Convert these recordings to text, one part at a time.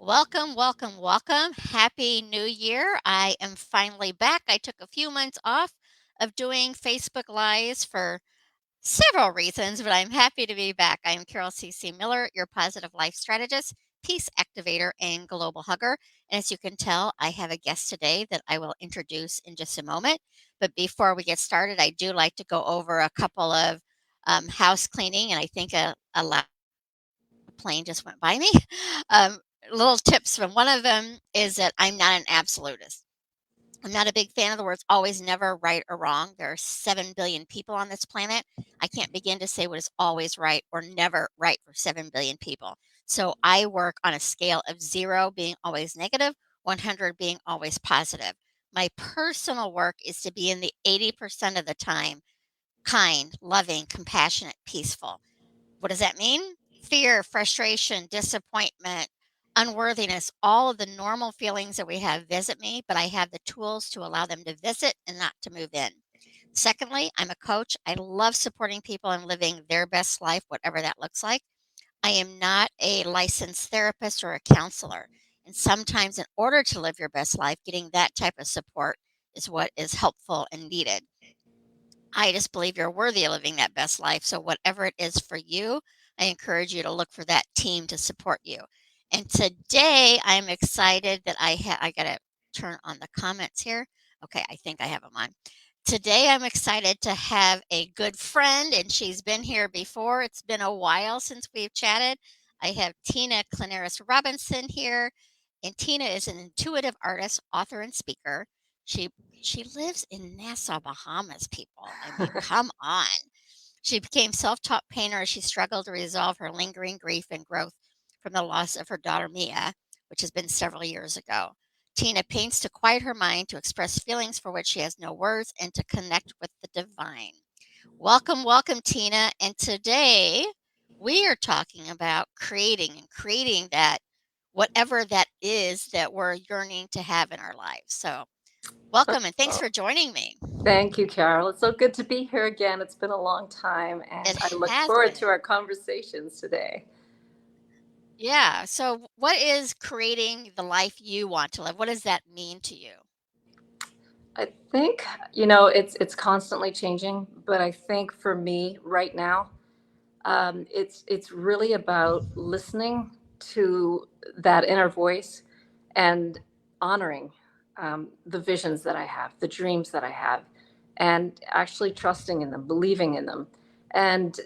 Welcome, welcome, welcome. Happy New Year. I am finally back. I took a few months off of doing Facebook Lives for several reasons, but I'm happy to be back. I am Carol C.C. Miller, your positive life strategist, peace activator, and global hugger. And as you can tell, I have a guest today that I will introduce in just a moment. But before we get started, I do like to go over a couple of house cleaning, and I think a plane just went by me. Um, Little tips from one of them is that I'm not an absolutist. I'm not a big fan of the words always, never, right, or wrong. There are 7 billion people on this planet. I can't begin to say what is always right or never right for 7 billion people. So I work on a scale of 0 being always negative, 100 being always positive. My personal work is to be in the 80% of the time kind, loving, compassionate, peaceful. What does that mean? Fear, frustration, disappointment, unworthiness, all of the normal feelings that we have visit me, but I have the tools to allow them to visit and not to move in. Secondly, I'm a coach. I love supporting people and living their best life, whatever that looks like. I am not a licensed therapist or a counselor. And sometimes, in order to live your best life, getting that type of support is what is helpful and needed. I just believe you're worthy of living that best life. So, whatever it is for you, I encourage you to look for that team to support you. And today, I'm excited that I got to turn on the comments here. Okay, I think I have them on. Today, I'm excited to have a good friend, and she's been here before. It's been a while since we've chatted. I have Tina Klonaris-Robinson here, and Tina is an intuitive artist, author, and speaker. She she lives in Nassau, Bahamas, people. I mean, come on. She became self-taught painter as she struggled to resolve her lingering grief and growth from the loss of her daughter Meah, which has been several years ago. Tina paints to quiet her mind, to express feelings for which she has no words, and to connect with the divine. Welcome, welcome, Tina. And today we are talking about creating that whatever that is that we're yearning to have in our lives. So, welcome and thanks Oh, for joining me. thank you, Carol. It's so good to be here again. It's been a long time, It and I look has forward been. to our conversations today. Yeah. So, what is creating the life you want to live? What does that mean to you? I think it's constantly changing, but I think for me right now, it's really about listening to that inner voice and honoring the visions that I have, the dreams that I have, and actually trusting in them, believing in them, and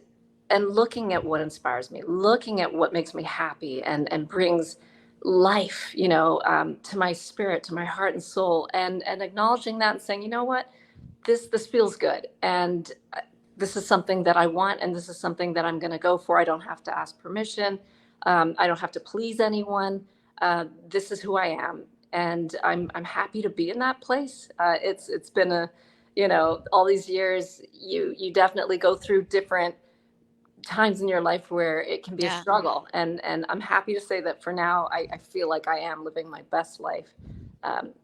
and looking at what inspires me, looking at what makes me happy and brings life, to my spirit, to my heart and soul, and acknowledging that and saying, you know what, this feels good, and this is something that I want, and this is something that I'm going to go for. I don't have to ask permission. I don't have to please anyone. This is who I am, and I'm happy to be in that place. It's been all these years. You definitely go through different times in your life where it can be a Yeah. struggle, and I'm happy to say that for now, I feel like I am living my best life,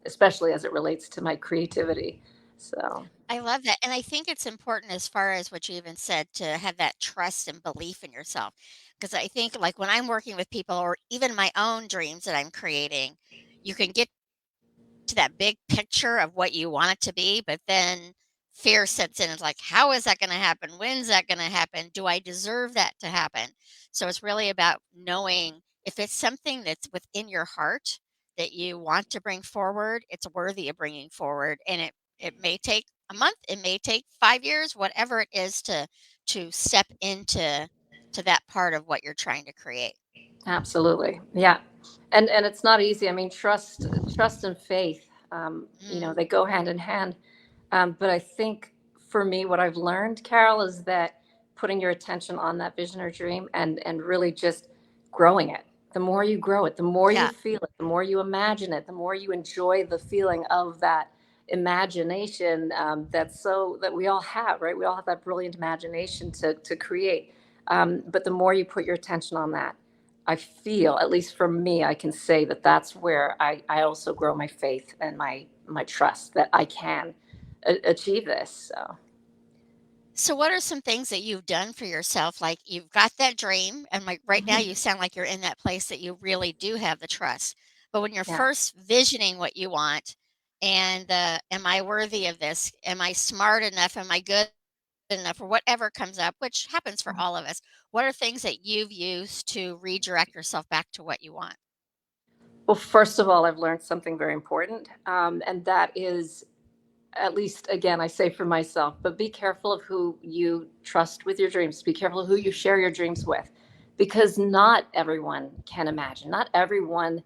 especially as it relates to my creativity. So. I love that. And I think it's important, as far as what you even said, to have that trust and belief in yourself. Because I think, like, when I'm working with people or even my own dreams that I'm creating, you can get to that big picture of what you want it to be, but then fear sets in. It's like, how is that going to happen? When's that going to happen? Do I deserve that to happen? So it's really about knowing if it's something that's within your heart that you want to bring forward, it's worthy of bringing forward. And it may take a month, it may take 5 years, whatever it is to step into to that part of what you're trying to create. Absolutely. Yeah. And it's not easy. I mean, trust and faith, Mm, they go hand in hand. But I think for me, what I've learned, Carol, is that putting your attention on that vision or dream and really just growing it. The more you grow it, the more you yeah. feel it, the more you imagine it, the more you enjoy the feeling of that imagination, that we all have, right? We all have that brilliant imagination to create. But the more you put your attention on that, I feel, at least for me, I can say that that's where I also grow my faith and my trust that I can achieve this. So So what are some things that you've done for yourself? Like you've got that dream and like right now Mhm. you sound like you're in that place that you really do have the trust. But when you're Yeah. first visioning what you want and am I worthy of this? Am I smart enough? Am I good enough? Or whatever comes up, which happens for all of us. What are things that you've used to redirect yourself back to what you want? Well, first of all, I've learned something very important, and that is, at least again, I say for myself, but be careful of who you trust with your dreams. Be careful of who you share your dreams with, because not everyone can imagine. Not everyone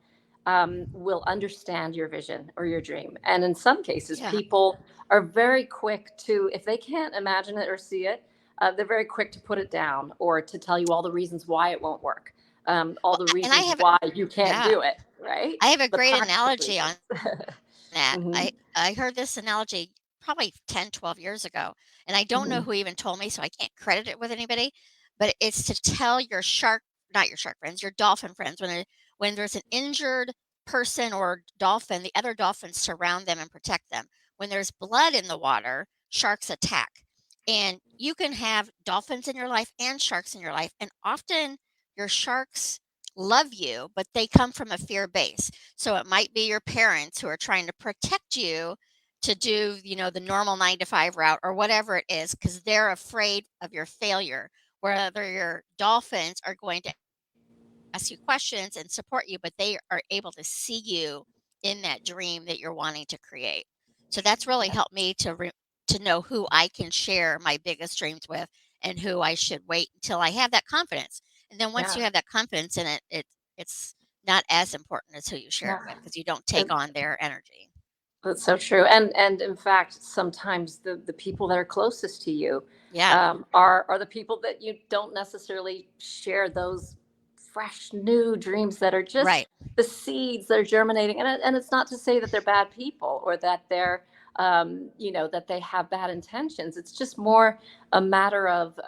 will understand your vision or your dream. And in some cases, Yeah. people are very quick to, if they can't imagine it or see it, they're very quick to put it down or to tell you all the reasons why it won't work, all Well, the and I reasons have why you can't yeah. do it, right? I have a The great practical analogy on reasons. that. Hmm. I heard this analogy probably 10, 12 years ago, and I don't know Hmm. who even told me, so I can't credit it with anybody, but it's to tell your shark not your shark friends, your dolphin friends, when there's an injured person or dolphin, the other dolphins surround them and protect them. When there's blood in the water, sharks attack. And you can have dolphins in your life and sharks in your life, and often your sharks love you, but they come from a fear base. So it might be your parents who are trying to protect you to do, the normal 9 to 5 route or whatever it is, because they're afraid of your failure. Whether your dolphins are going to ask you questions and support you, but they are able to see you in that dream that you're wanting to create. So that's really helped me to know who I can share my biggest dreams with and who I should wait until I have that confidence. And then once Yeah. you have that confidence in it, it's not as important as who you share it Yeah. with because you don't take And on their energy. that's so true. And in fact, sometimes the people that are closest to you Yeah, are the people that you don't necessarily share those fresh new dreams that are just right, the seeds that are germinating. And it's not to say that they're bad people or that they're that they have bad intentions. It's just more a matter of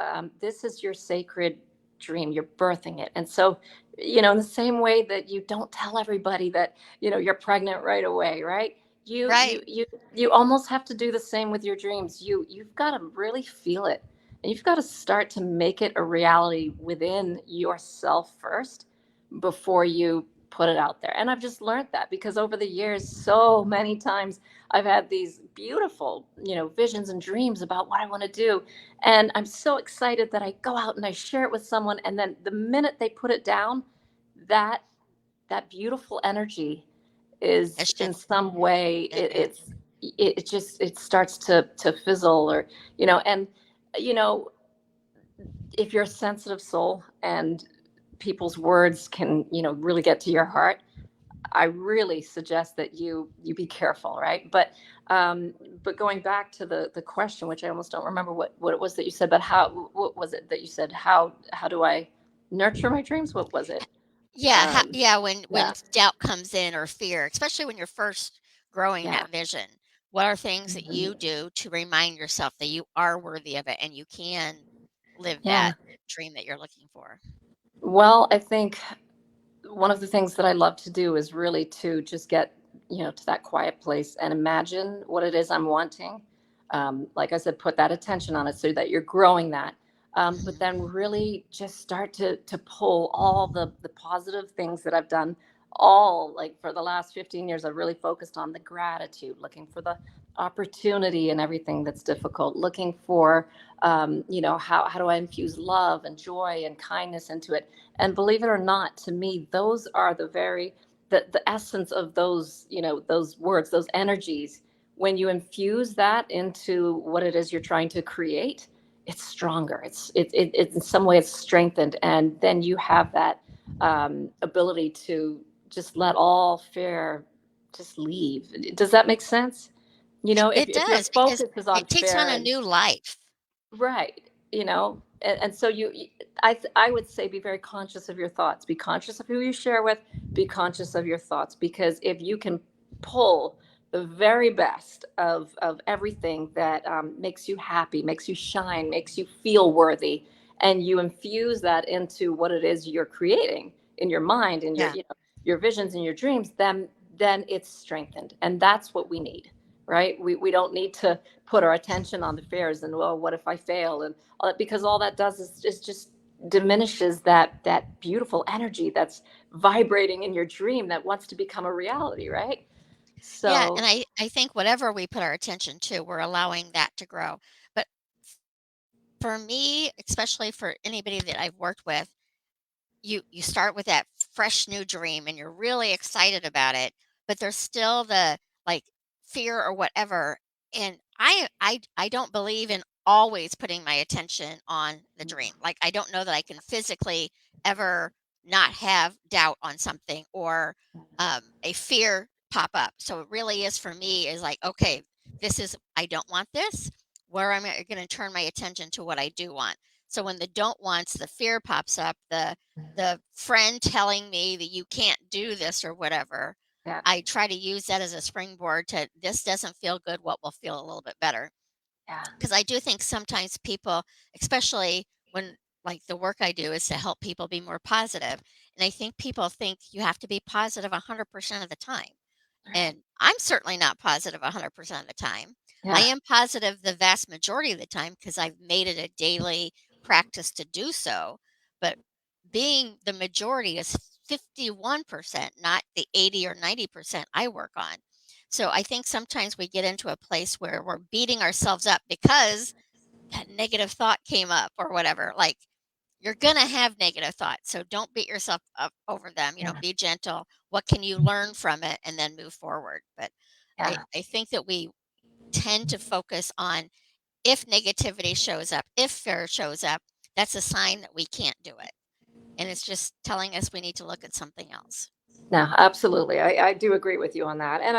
this is your sacred dream. You're birthing it, and so in the same way that you don't tell everybody that you're pregnant right away, right? you right. you you you almost have to do the same with your dreams. You've got to really feel it, and you've got to start to make it a reality within yourself first before you put it out there. And I've just learned that because over the years, so many times I've had these beautiful visions and dreams about what I want to do, and I'm so excited that I go out and I share it with someone, and then the minute they put it down, that that beautiful energy is It's in shifted. some way Yeah, it just it starts to fizzle, or and you know if you're a sensitive soul and people's words can really get to your heart, I really suggest that you be careful, right? But going back to the question, which I almost don't remember what it was that you said, but what was it that you said? How do I nurture my dreams? What was it? yeah, um yeah. When yeah. doubt comes in or fear, especially when you're first growing Yeah. that vision, what are things that you Mhm. do to remind yourself that you are worthy of it and you can live Yeah. that dream that you're looking for? Well, I think one of the things that I love to do is really to just get, to that quiet place and imagine what it is I'm wanting. Like I said, put that attention on it so that you're growing that. But Mhm. then really just start to pull all the positive things that I've done. All like for the last 15 years, I've really focused on the gratitude, looking for the opportunity and everything that's difficult, looking for, how do I infuse love and joy and kindness into it. And believe it or not, to me, those are the essence of those, those words, those energies. When you infuse that into what it is you're trying to create, it's stronger. It's in some way it's strengthened, and then you have that ability to just let all fear just leave. Does that make sense? It If your does because focus is on it takes on fear a and new life. right, and so I would say be very conscious of your thoughts. Be conscious of who you share with. Be conscious of your thoughts, because if you can pull the very best of everything that makes you happy, makes you shine, makes you feel worthy, and you infuse that into what it is you're creating in your mind and your Yeah. your visions and your dreams, then it's strengthened, and that's what we need, right? We don't need to put our attention on the fears and, well, what if I fail, and all that, because all that does is just diminishes that beautiful energy that's vibrating in your dream that wants to become a reality, right? Yeah, and So I think whatever we put our attention to, we're allowing that to grow. But for me, especially for anybody that I've worked with, you start with that fresh new dream and you're really excited about it, but there's still the like fear or whatever. And I don't believe in always putting my attention on the dream. Like I don't know that I can physically ever not have doubt on something or a fear pop up. So it really is for me is like, okay, this is I don't want this. Where am I going to turn my attention to what I do want? So when the don't wants, the fear pops up, the friend telling me that you can't do this or whatever, yeah, I try to use that as a springboard to this doesn't feel good, what will feel a little bit better. yeah, Because I do think sometimes people, especially when like the work I do is to help people be more positive, and I think people think you have to be positive 100% of the time. right, And I'm certainly not positive 100% of the time. I yeah, am positive the vast majority of the time because I've made it a daily practice to do so. But being the majority is 51%, not the 80 or 90% I work on. So I think sometimes we get into a place where we're beating ourselves up because that negative thought came up or whatever. Like you're going to have negative thoughts. So don't beat yourself up over them. yeah, Be gentle. What can you learn from it and then move forward? But yeah. I think that we tend to focus on if negativity shows up, if fear shows up, that's a sign that we can't do it. And it's just telling us we need to look at something else. No, absolutely. I do agree with you on that. And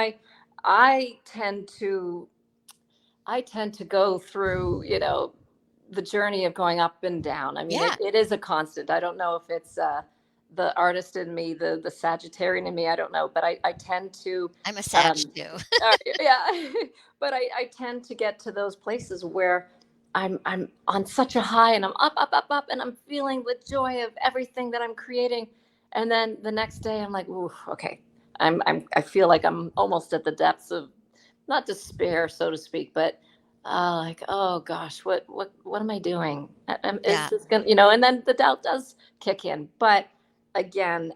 I tend to I tend to go through, the journey of going up and down. I mean, Yeah, it is a constant. I don't know if it's the artist in me, the Sagittarian in me. I don't know, but I tend to, I'm a Sag um, too. yeah, but I tend to get to those places where I'm on such a high and I'm up, up, up, up, and I'm feeling the joy of everything that I'm creating, and then the next day I'm like, ooh, okay, I feel like I'm almost at the depths of not despair, so to speak, but like, oh gosh, what am I doing? Is Yeah, this gonna, and then the doubt does kick in. But again,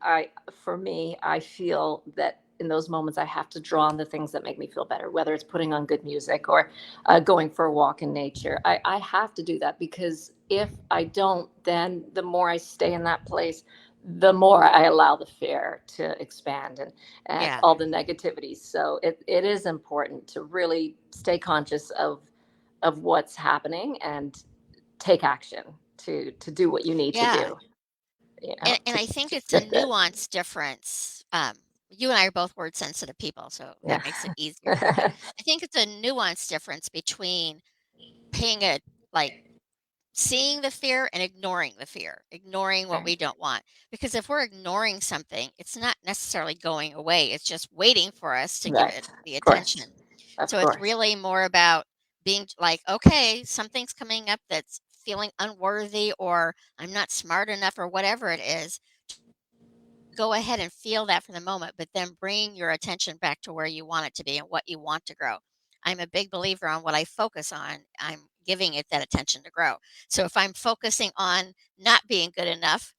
for me, I feel that in those moments, I have to draw on the things that make me feel better, whether it's putting on good music or going for a walk in nature. I have to do that because if I don't, then the more I stay in that place, the more I allow the fear to expand and yeah, all the negativity. So it is important to really stay conscious of what's happening and take action to do what you need to yeah. do, And to, I think to it's a shift it. nuanced difference. You and I are both word sensitive people, so Yeah. that makes it easier. But I think it's a nuanced difference between paying a like seeing the fear and ignoring the fear, ignoring what Right. we don't want. Because if we're ignoring something, it's not necessarily going away. It's just waiting for us to give it Right. the Of course. attention. Of So it's course. really more about being like, okay, something's coming up that's feeling unworthy or I'm not smart enough or whatever it is. Go ahead and feel that for the moment, but then bring your attention back to where you want it to be and what you want to grow. I'm a big believer on what I focus on, I'm giving it that attention to grow. So if I'm focusing on not being good enough,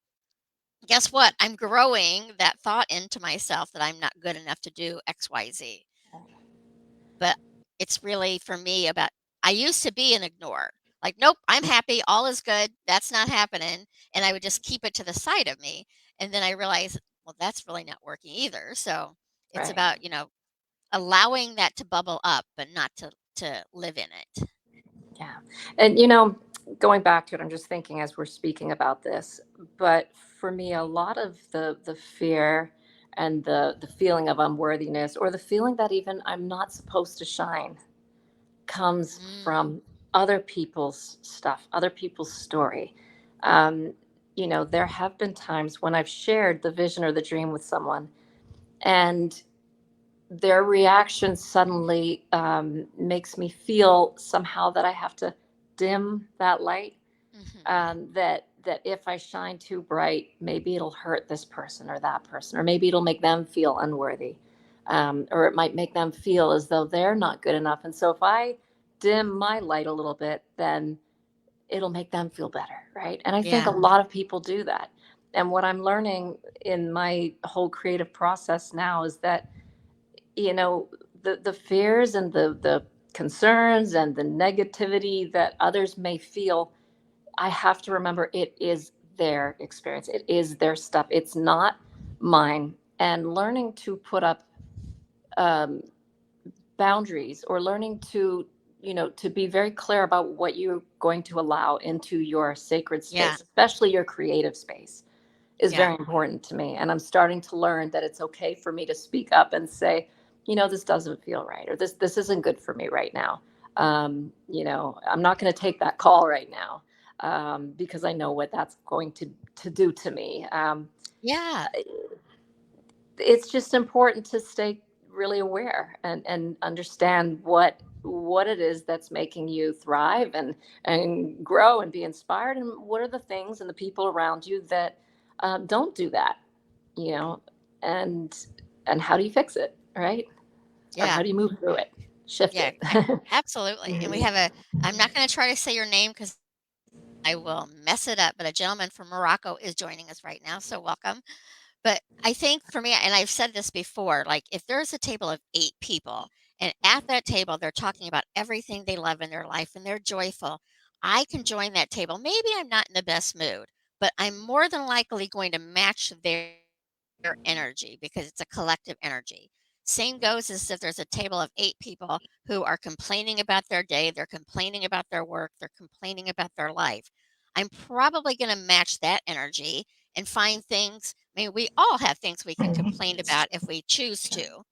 guess what? I'm growing that thought into myself that I'm not good enough to do XYZ. But it's really for me about I used to be an ignore. Like, nope, I'm happy, all is good, that's not happening, and I would just keep it to the side of me. And then I realized, well, that's really not working either. So it's Right. about, allowing that to bubble up, but not to live in it. Yeah. And going back to it, I'm just thinking as we're speaking about this, but for me, a lot of the fear and the feeling of unworthiness or the feeling that even I'm not supposed to shine comes Mm, from other people's stuff, other people's story. Um, there have been times when I've shared the vision or the dream with someone, and their reaction suddenly makes me feel somehow that I have to dim that light. mhm. That if I shine too bright, maybe it'll hurt this person or that person, or maybe it'll make them feel unworthy. or it might make them feel as though they're not good enough. And so if I dim my light a little bit, then it'll make them feel better, right? And I think a Yeah. lot of people do that. And what I'm learning in my whole creative process now is that, you know, the fears and the concerns and the negativity that others may feel, I have to remember it is their experience. It is their stuff. It's not mine. And learning to put up um, boundaries, or learning to, to be very clear about what you're going to allow into your sacred Yeah. space, especially your creative space, is Yeah. very important to me. And I'm starting to learn that it's okay for me to speak up and say, this doesn't feel right, or this isn't good for me right now. I'm not going to take that call right now, because I know what that's going to do to me. Yeah. It's just important to stay really aware and understand what it is that's making you thrive and grow and be inspired, and what are the things and the people around you that don't do that, you know and and how do you fix it, right? Or how Yeah. do you move through it, shift Yeah. it? Absolutely. And we have a I'm not gonna try to say your name because I will mess it up, but a gentleman from Morocco is joining us right now, so welcome. But I think for me, and I've said this before, like if there's a table of 8 people and at that table they're talking about everything they love in their life and they're joyful, I can join that table. Maybe I'm not in the best mood, but I'm more than likely going to match their energy because it's a collective energy. Same goes as if there's a table of 8 people who are complaining about their day, they're complaining about their work, they're complaining about their life. I'm probably going to match that energy and find things. I mean, we all have things we can complain about if we choose to.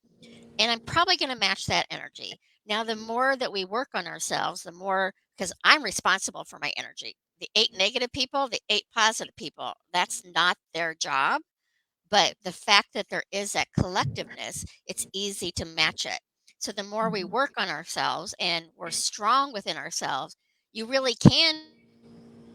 And I'm probably going to match that energy. Now, the more that we work on ourselves, the more, because I'm responsible for my energy. The 8 negative people, the 8 positive people, that's not their job. But the fact that there is that collectiveness, it's easy to match it. So the more we work on ourselves and we're strong within ourselves, you really can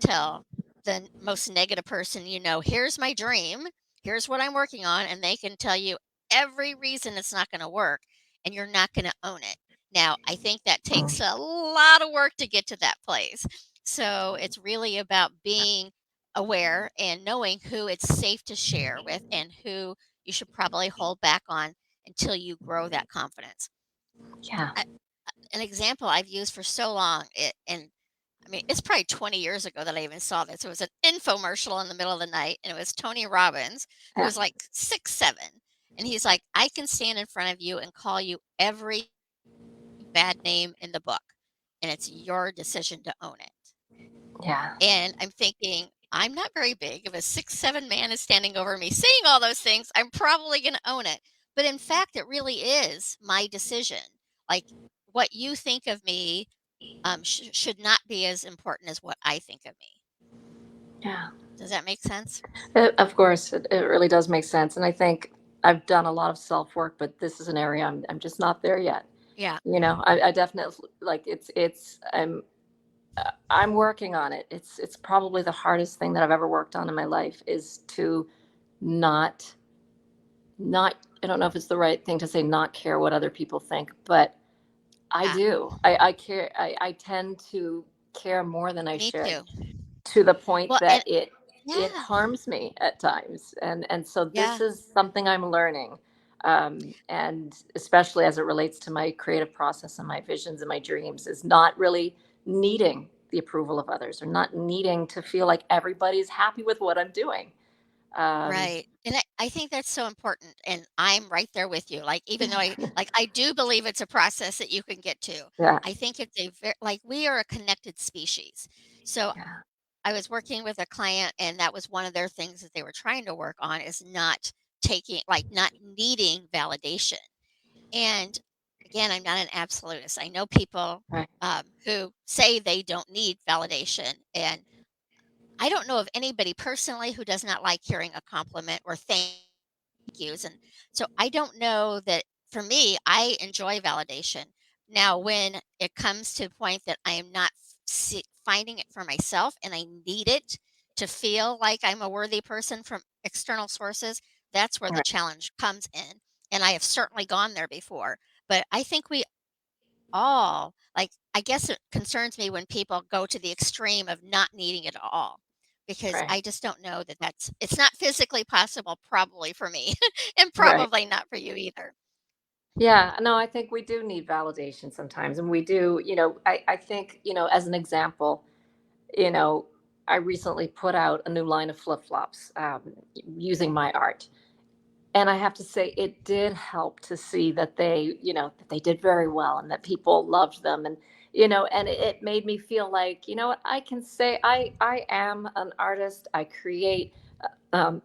tell the most negative person, here's my dream, here's what I'm working on, and they can tell you every reason it's not going to work, and you're not going to own it. Now, I think that takes a lot of work to get to that place. So it's really about being aware and knowing who it's safe to share with and who you should probably hold back on until you grow that confidence. Yeah. A- An example I've used for so long, and I mean, it's probably 20 years ago that I even saw this. It was an infomercial in the middle of the night, and it was Tony Robbins, who Yeah. was like 6'7". And he's like, I can stand in front of you and call you every bad name in the book, and it's your decision to own it. Yeah. And I'm thinking, I'm not very big. If a 6'7" man is standing over me saying all those things, I'm probably going to own it. But in fact, it really is my decision. Like what you think of me should not be as important as what I think of me. Yeah. Does that make sense? Of course, it really does make sense. And I think I've done a lot of self work, but this is an area I'm just not there yet. Yeah. I definitely, like, I'm working on it. It's probably the hardest thing that I've ever worked on in my life, is to not not I don't know if it's the right thing to say, not care what other people think, but I Yeah. do. I care. I tend to care more than I Me should, too. to the point Well, that and it yeah. harms me at times. And so this Yeah. is something I'm learning, and especially as it relates to my creative process and my visions and my dreams, is not really needing the approval of others, or not needing to feel like everybody's happy with what I'm doing. um, Right. And I think that's so important. And I'm right there with you. Like, even though I do believe it's a process that you can get to, yeah. I think it's a very, like, we are a connected species. So Yeah. I was working with a client, and that was one of their things that they were trying to work on is not not needing validation. And again, I'm not an absolutist. I know people Right. who say they don't need validation. And I don't know of anybody personally who does not like hearing a compliment or thank yous. And so I don't know that for me, I enjoy validation. Now, when it comes to the point that I am not finding it for myself and I need it to feel like I'm a worthy person from external sources, that's where the Right. challenge comes in. and I have certainly gone there before. But I think we all like, I guess it concerns me when people go to the extreme of not needing it at all, because Right. I just don't know that it's not physically possible probably for me, and Right. probably not for you either. Yeah, no, I think we do need validation sometimes. And we do, I think, as an example, you know, I recently put out a new line of flip flops using my art. And I have to say, it did help to see that that they did very well and that people loved them. And, and it made me feel like, you know what, I can say I am an artist. I create um,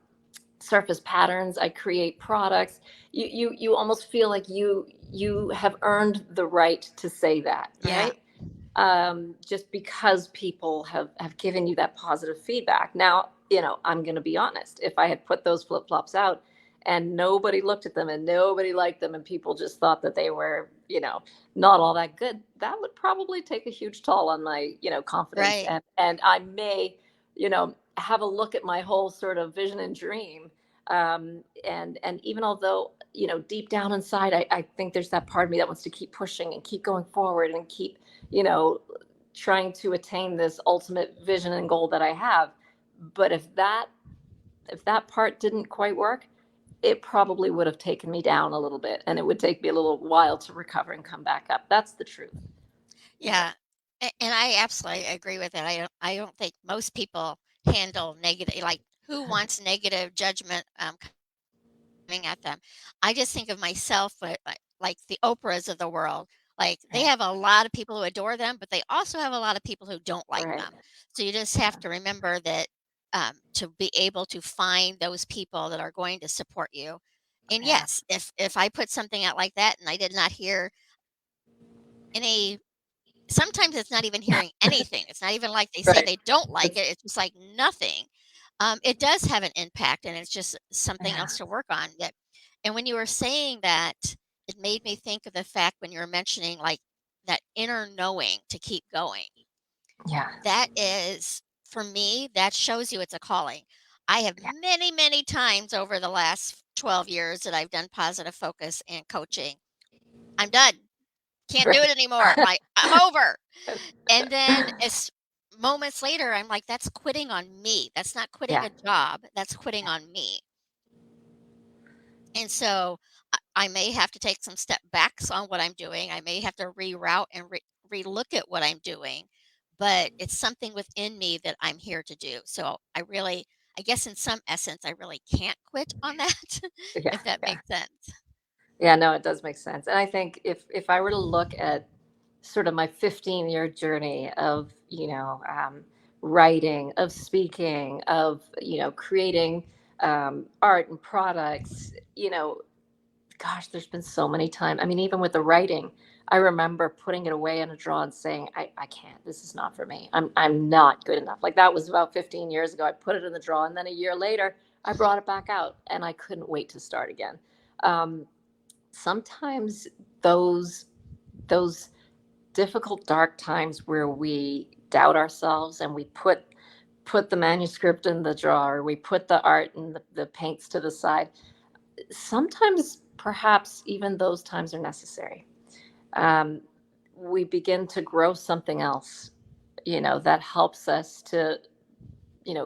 surface patterns. I create products. You almost feel like you have earned the right to say that, Yeah, right? Just because people have given you that positive feedback. Now, I'm going to be honest. If I had put those flip flops out and nobody looked at them and nobody liked them and people just thought that they were, not all that good, that would probably take a huge toll on my, confidence. right. And I may, have a look at my whole sort of vision and dream. And even although, deep down inside, I think there's that part of me that wants to keep pushing and keep going forward and keep you know, trying to attain this ultimate vision and goal that I have. But if that part didn't quite work, it probably would have taken me down a little bit and it would take me a little while to recover and come back up. That's the truth. Yeah, and I absolutely agree with it. I don't think most people handle negative, like, who wants negative judgment, coming at them. I just think of myself, like the Oprahs of the world. Like, they Right. have a lot of people who adore them, but they also have a lot of people who don't like Right. them. So you just have Yeah. to remember that, to be able to find those people that are going to support you. And Yeah. yes, if I put something out like that and I did not hear any, sometimes it's not even hearing anything. It's not even like they say Right. they don't like It's, it. It's just like nothing. It does have an impact, and it's just something yeah. else to work on. That, and when you were saying that, it made me think of the fact when you were mentioning like that inner knowing to keep going. Yeah. That is, for me, that shows you it's a calling. I have Yeah. many, many times over the last 12 years that I've done positive focus and coaching. I'm done. Can't do Right. it anymore. Like, I'm over. And then it's moments later, I'm like, "That's quitting on me. That's not quitting Yeah. a job. That's quitting on me." And so I may have to take some step backs on what I'm doing. I may have to reroute and relook at what I'm doing, but it's something within me that I'm here to do. So I guess in some essence, I really can't quit on that, Yeah. if that Yeah. makes sense. Yeah, no, it does make sense. And I think if I were to look at sort of my 15-year journey of, writing, of speaking, of, creating art and products, gosh, there's been so many times. I mean, even with the writing, I remember putting it away in a drawer and saying, I can't, this is not for me. I'm not good enough. Like that was about 15 years ago. I put it in the drawer and then a year later, I Mhm. brought it back out and I couldn't wait to start again. Um, Sometimes those difficult dark times where we doubt ourselves and we put the manuscript in the drawer, we put the art and the paints to the side, sometimes perhaps even those times are necessary. um, we begin to grow something else, that helps us to,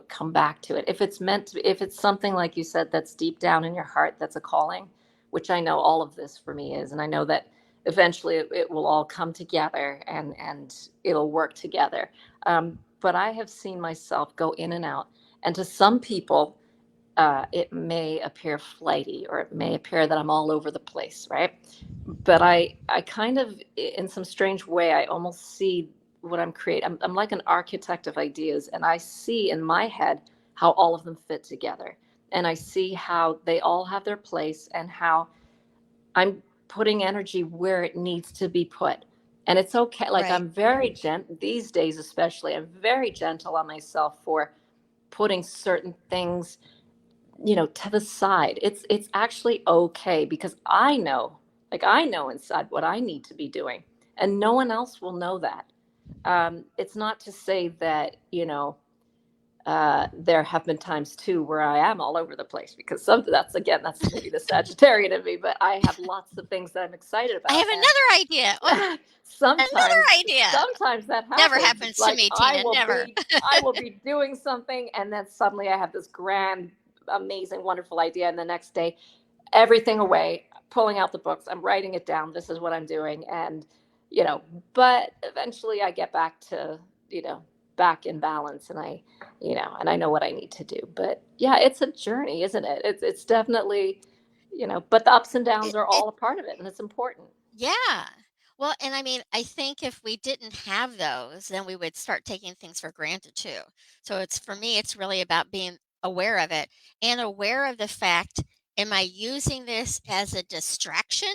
come back to it. If it's meant to, if it's something like you said that's deep down in your heart, that's a calling, which I know all of this for me is, and I know that eventually it will all come together and it'll work together. But I have seen myself go in and out, and to some people, it may appear flighty or it may appear that I'm all over the place, right? But I kind of, in some strange way, I almost see what I'm creating. I'm like an architect of ideas, and I see in my head how all of them fit together. And I see how they all have their place and how I'm putting energy where it needs to be put. And it's okay. Like Right. I'm very gentle these days, especially, I'm very gentle on myself for putting certain things, to the side. It's actually okay because I know inside what I need to be doing, and no one else will know that. It's not to say that, there have been times too where I am all over the place because that's maybe the Sagittarian in me, but I have lots of things that I'm excited I about, have another idea. Oh, and another sometimes idea. sometimes that Never happens. It's happens to like me, Tina, never. I will be doing something, and then suddenly I have this grand, amazing, wonderful idea, and the next day everything away, pulling out the books. I'm writing it down. This is what I'm doing. And, you know, but eventually I get back to, you know, back in balance, and and I know what I need to do. But yeah, it's a journey, isn't it? It's definitely, but the ups and downs are It all a part of it, and it's important. Yeah. Well, and I mean, I think if we didn't have those, then we would start taking things for granted too. So it's for me, it's really about being aware of it and aware of the fact, am I using this as a distraction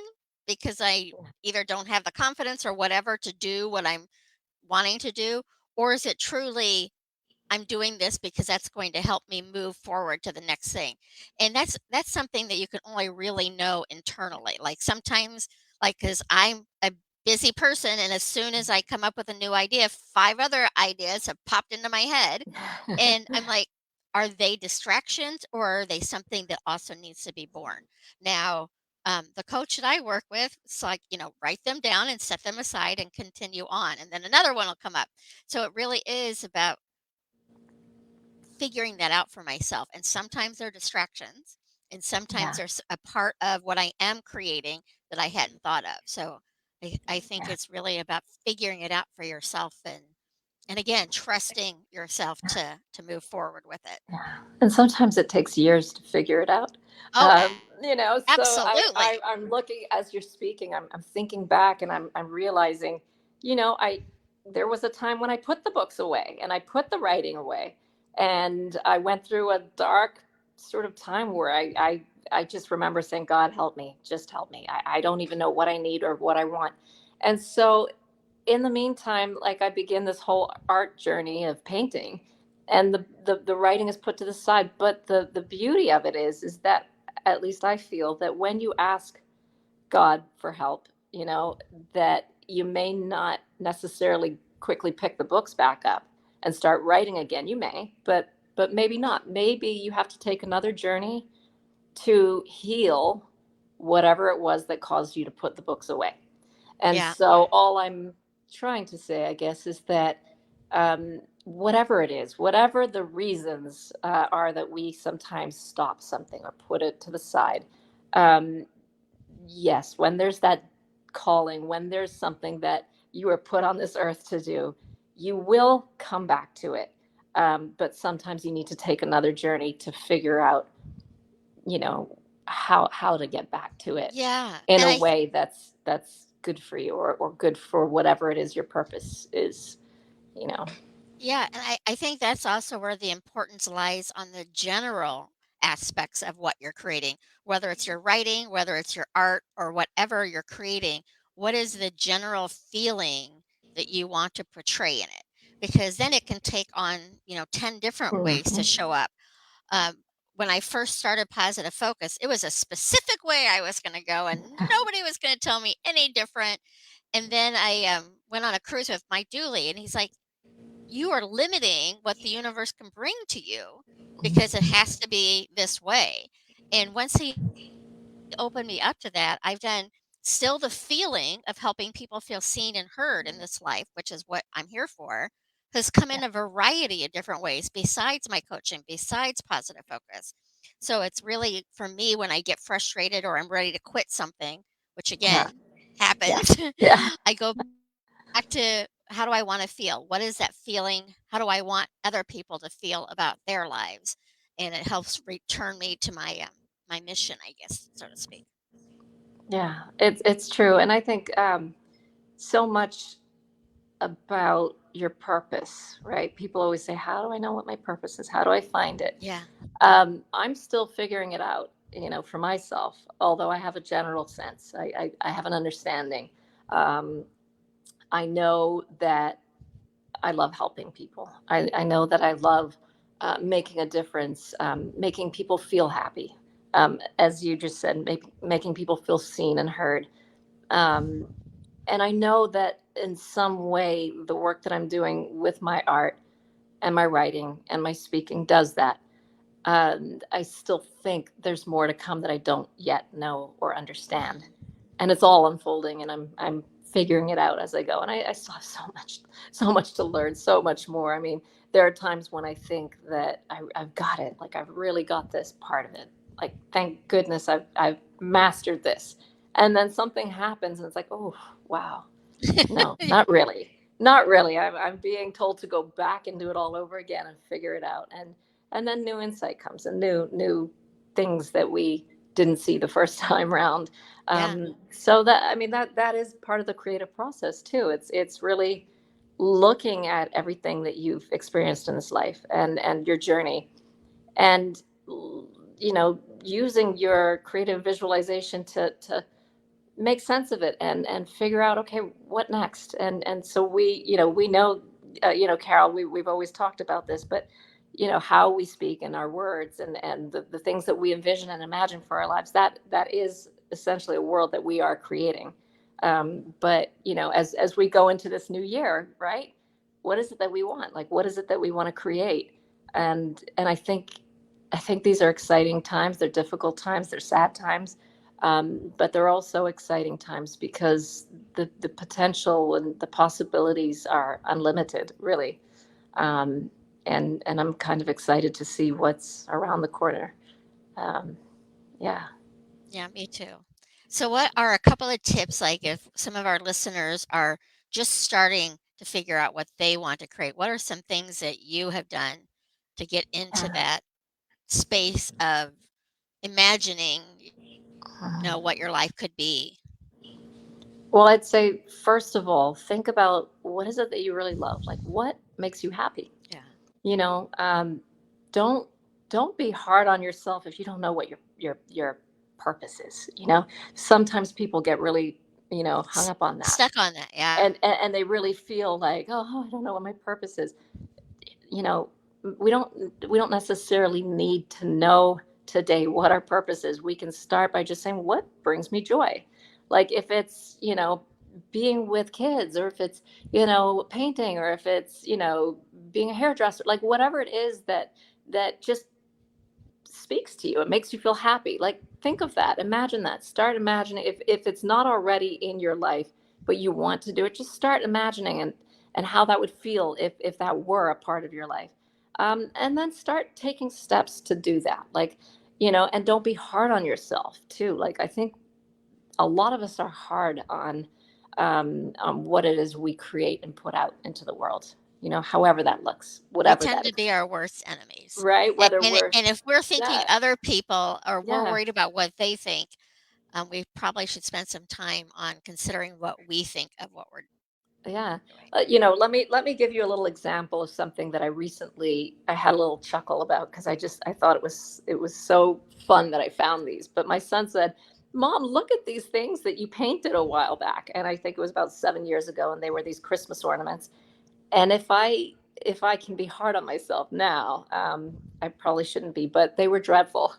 because I either don't have the confidence or whatever to do what I'm wanting to do? Or is it truly I'm doing this because that's going to help me move forward to the next thing. And that's something that you can only really know internally. Like sometimes like cuz I'm a busy person and as soon as I come up with a new idea, five other ideas have popped into my head and I'm like are they distractions or are they something that also needs to be born? Now, the coach that I work with, it's like, write them down and set them aside and continue on. And then another one will come up. So it really is about figuring that out for myself. And sometimes they're distractions, and sometimes Yeah. there's a part of what I am creating that I hadn't thought of. So I think Yeah. it's really about figuring it out for yourself and again, trusting yourself to move forward with it. Yeah. And sometimes it takes years to figure it out. Oh, So absolutely. I'm looking as you're speaking, I'm thinking back, and I'm realizing, there was a time when I put the books away and I put the writing away. And I went through a dark sort of time where I just remember saying, God, help me, just help me. I don't even know what I need or what I want. And so in the meantime, like I begin this whole art journey of painting, and the writing is put to the side. But the beauty of it is that at least I feel that when you ask God for help, that you may not necessarily quickly pick the books back up and start writing again. You may, but maybe not. Maybe you have to take another journey to heal whatever it was that caused you to put the books away. And Yeah. so all I'm trying to say, I guess, is that whatever it is, whatever the reasons are that we sometimes stop something or put it to the side, um, yes, when there's that calling, when there's something that you are put on this earth to do, you will come back to it. But sometimes you need to take another journey to figure out, how to get back to it Yeah. in And a I way that's good for you, or good for whatever it is your purpose is, you know. Yeah, and I think that's also where the importance lies on the general aspects of what you're creating, whether it's your writing, whether it's your art, or whatever you're creating. What is the general feeling that you want to portray in it? Because then it can take on, 10 different ways to Mhm. show up. Um, when I first started Positive Focus, it was a specific way I was going to go, and nobody was going to tell me any different. And then I went on a cruise with my dually, and he's like, you are limiting what the universe can bring to you because it has to be this way. And once he opened me up to that, I've done still the feeling of helping people feel seen and heard in this life, which is what I'm here for, has come Yeah. in a variety of different ways besides my coaching, besides Positive Focus. So it's really for me when I get frustrated or I'm ready to quit something, which Yeah. again Yeah. happens, Yeah. I go back to how do I want to feel? What is that feeling? How do I want other people to feel about their lives? And it helps return me to my mission, I guess, so to speak. Yeah, it's true. And I think so much about your purpose, right? People always say, how do I know what my purpose is? How do I find it? Yeah. I'm still figuring it out, for myself, although I have a general sense. I have an understanding. um, I know that I love helping people. I know that I love making a difference, making people feel happy. As you just said, making people feel seen and heard. Um, and I know that in some way, the work that I'm doing with my art and my writing and my speaking does that. I still think there's more to come that I don't yet know or understand, Mhm. and it's all unfolding, and I'm figuring it out as I go. And I still have so much to learn, so much more. I mean, there are times when I think that I've got it, like I've really got this part of it. Like, thank goodness I've mastered this, and then something happens, and it's like, oh wow, no, not really. Not really. I'm being told to go back and do it all over again and figure it out. And then new insight comes and new things that we didn't see the first time round. Yeah, So that, I mean, that is part of the creative process too. It's really looking at everything that you've experienced in this life and your journey, and using your creative visualization to make sense of it and figure out, okay, what next. And so we know, Carol, we've always talked about this, but how we speak and our words and the things that we envision and imagine for our lives, that is essentially a world that we are creating. But as we go into this new year, right, what is it that we want? Like, what is it that we want to create? And I think these are exciting times. They're difficult times, they're sad times, but they're also exciting times because the potential and the possibilities are unlimited, really. Um, and I'm kind of excited to see what's around the corner. Um, yeah. yeah, me too. So, what are a couple of tips, like if some of our listeners are just starting to figure out what they want to create? What are some things that you have done to get into that space of imagining, what your life could be? Well, I'd say, first of all, think about what is it that you really love? Like, what makes you happy? Yeah. You know, don't don't be hard on yourself if you don't know what your purpose is. Sometimes people get really hung S- up on that, Stuck on that. Yeah. and they really feel like, oh, I don't know what my purpose is. you know we don't necessarily need to know today what our purpose is. We can start by just saying, what brings me joy? Like, if it's being with kids, or if it's painting, or if it's being a hairdresser, like whatever it is that just speaks to you, it makes you feel happy. Like, think of that, imagine that, start imagining. If it's not already in your life but you want to do it, just start imagining and how that would feel if that were a part of your life. And then start taking steps to do that, like, and don't be hard on yourself too. Like, I think a lot of us are hard on what it is we create and put out into the world, however that looks, We whatever tend that to is, be our worst enemies. right? And Whether and we're, and if we're thinking yeah, other people, or we're yeah. worried about what they think, we probably should spend some time on considering what we think of what we're Yeah. doing. Let me give you a little example of something that I had a little chuckle about, because I thought it was so fun that I found these. But my son said, "Mom, look at these things that you painted a while back." And I think it was about 7 years ago, and they were these Christmas ornaments. And if I can be hard on myself now, I probably shouldn't be, but they were dreadful.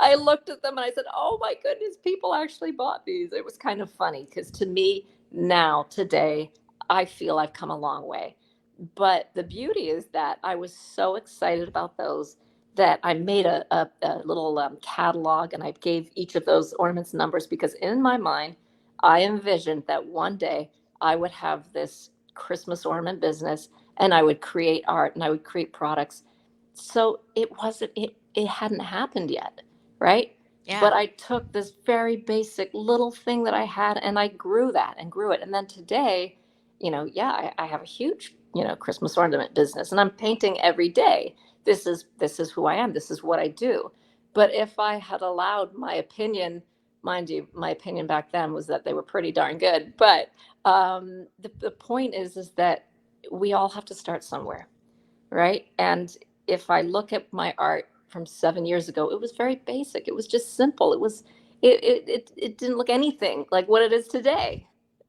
I looked at them and I said, "Oh my goodness, people actually bought these." It was kind of funny, because to me now, today, I feel I've come a long way. But the beauty is that I was so excited about those that I made a little catalog, and I gave each of those ornaments numbers, because in my mind, I envisioned that one day I would have this Christmas ornament business, and I would create art and I would create products. So it hadn't happened yet, right? Yeah. But I took this very basic little thing that I had, and I grew that and grew it. And then today, yeah, I have a huge, Christmas ornament business, and I'm painting every day. This is who I am. This is what I do. But if I had allowed my opinion, mind you, my opinion back then was that they were pretty darn good. But the point is that we all have to start somewhere, right? And if I look at my art from 7 years ago, it was very basic. It was just simple. It didn't look anything like what it is today.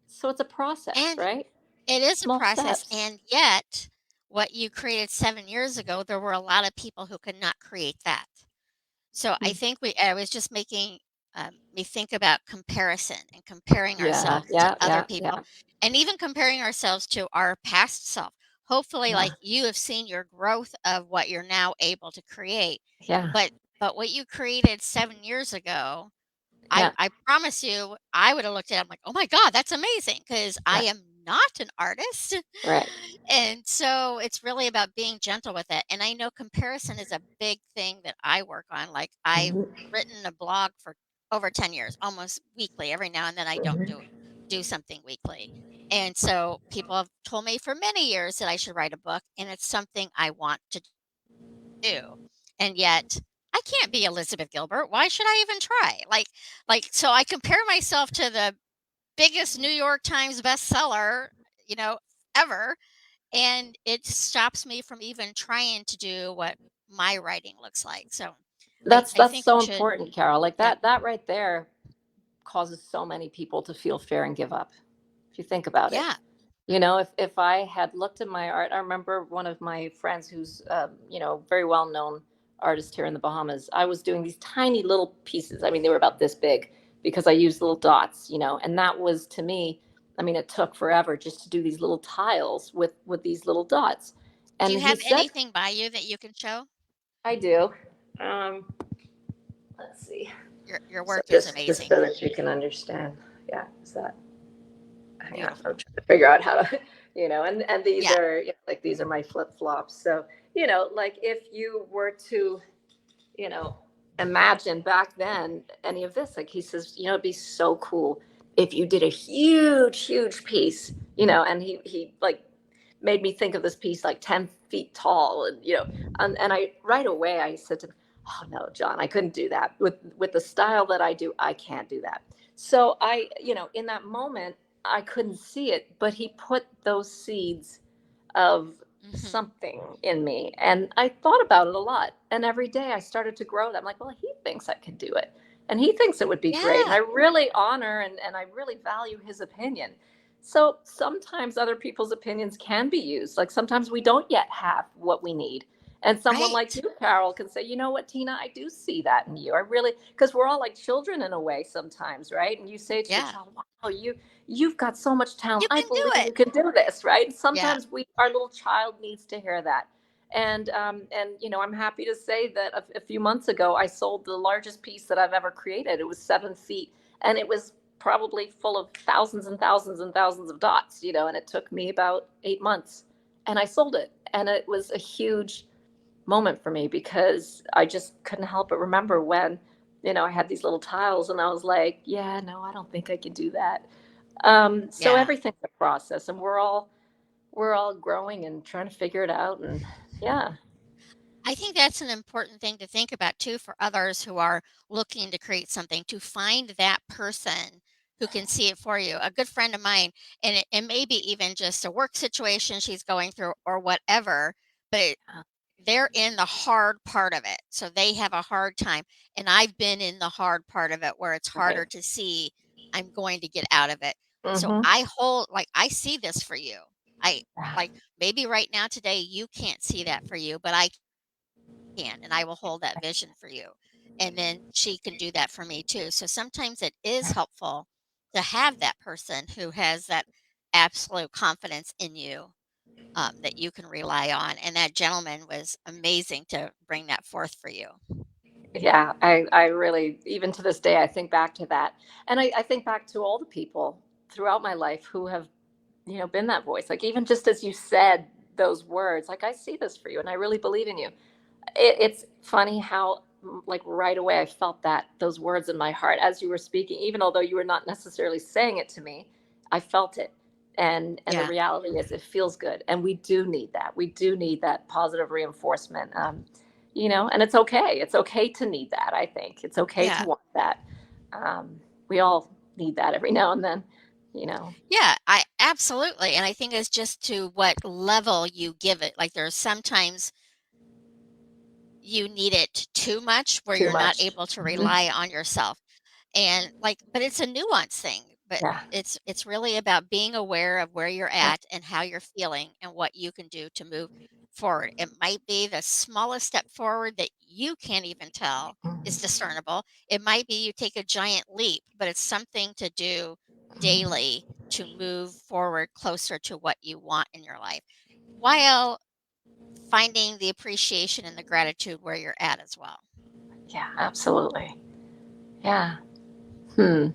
So it's a process, And right? it is a Small process, steps. and yet what you created 7 years ago, there were a lot of people who could not create that. So I Mm. think I was just making me think about comparison and comparing Yeah, ourselves to yeah, other yeah, people, yeah. and even comparing ourselves to our past self. hopefully, Yeah. like, you have seen your growth of what you're now able to create. Yeah. But what you created 7 years ago, Yeah. I promise you, I would have looked at it, I'm like, "Oh my god, that's amazing," because I Right. am not an artist. Right. And so it's really about being gentle with it. And I know comparison is a big thing that I work on. Like I've Mhm. written a blog for over 10 years, almost weekly. Every now and then I don't Mhm. do something weekly. And so people have told me for many years that I should write a book, and it's something I want to do. And yet I can't be Elizabeth Gilbert. Why should I even try? So I compare myself to the biggest New York Times bestseller, you know, ever, and it stops me from even trying to do what my writing looks like. So I That's think we so should. important, Carol. Like Yeah. that right there causes so many people to feel fear and give up. If you think about it. Yeah. If I had looked at my art, I remember one of my friends who's, very well known artist here in the Bahamas. I was doing these tiny little pieces. I mean, they were about this big because I used little dots, and that was to me. I mean, it took forever just to do these little tiles with these little dots. Do And you he have said, anything by you that you can show? "I do." Um, let's see. Your So work is just amazing. so that you can understand. Yeah, is that hang on, I'm Beautiful. trying to figure out how to, and these Yeah. are, like, these are my flip flops. So, like, if you were to, you know, imagine back then any of this, like, he says, it'd be so cool if you did a huge, huge piece, and he like made me think of this piece like 10 feet tall. And, and I, right away, I said to him, oh no, John, I couldn't do that with the style that I do. I can't do that. So I, in that moment, I couldn't see it, but he put those seeds of Hmm. something in me. And I thought about it a lot. And every day I started to grow it. I'm like, well, he thinks I can do it. And he thinks it would be great. And I Yeah. really honor and I really value his opinion. So sometimes other people's opinions can be used. Like sometimes we don't yet have what we need. And someone like Right. you, Carol, can say, you know what, Tina, I do see that in you. I really, because we're all like children in a way sometimes, right? And you say to your Yeah. child, wow, you've got so much talent. You I can do believe it. you can do this, right? Yeah. Sometimes our little child needs to hear that. And I'm happy to say that a few months ago I sold the largest piece that I've ever created. It was 7 feet, and it was probably full of thousands and thousands and thousands of dots. And it took me about 8 months, and I sold it, and it was a huge moment for me because I just couldn't help but remember when, I had these little tiles and I was like, yeah, no, I don't think I can do that. So Yeah. everything's a process, and we're all growing and trying to figure it out. And yeah, I think that's an important thing to think about too for others who are looking to create something, to find that person who can see it for you. A good friend of mine, and it may be even just a work situation she's going through or whatever, but they're in the hard part of it. So they have a hard time. And I've been in the hard part of it where it's harder right. to see I'm going to get out of it. So Mm-hmm. I see this for you. I like maybe right now today you can't see that for you, but I can, and I will hold that vision for you. And then she can do that for me too. So sometimes it is helpful to have that person who has that absolute confidence in you, that you can rely on. And that gentleman was amazing to bring that forth for you. Yeah, I really, even to this day, I think back to that. And I think back to all the people throughout my life who have, been that voice. Like, even just as you said those words, like, I see this for you and I really believe in you. It's funny how, like, right away I felt those words in my heart as you were speaking, even although you were not necessarily saying it to me. I felt it. And the Yeah. reality is it feels good, and we do need that. We do need that positive reinforcement. And it's okay to need that. I think it's okay to Yeah. want that. We all need that every now and then. you know Yeah, I absolutely. And I think it's just to what level you give it. Like there's sometimes you need it too much where Too you're not much. able to Mhm. rely on yourself. And but it's a nuance thing, but Yeah. it's really about being aware of where you're Yeah. at and how you're feeling and what you can do to move forward. It might be the smallest step forward that you can't even tell is Mhm. discernible. It might be you take a giant leap, but it's something to do Mhm. daily to move forward closer to what you want in your life. while finding the appreciation and the gratitude where you're at as well. Yeah, absolutely. Yeah. Hmm.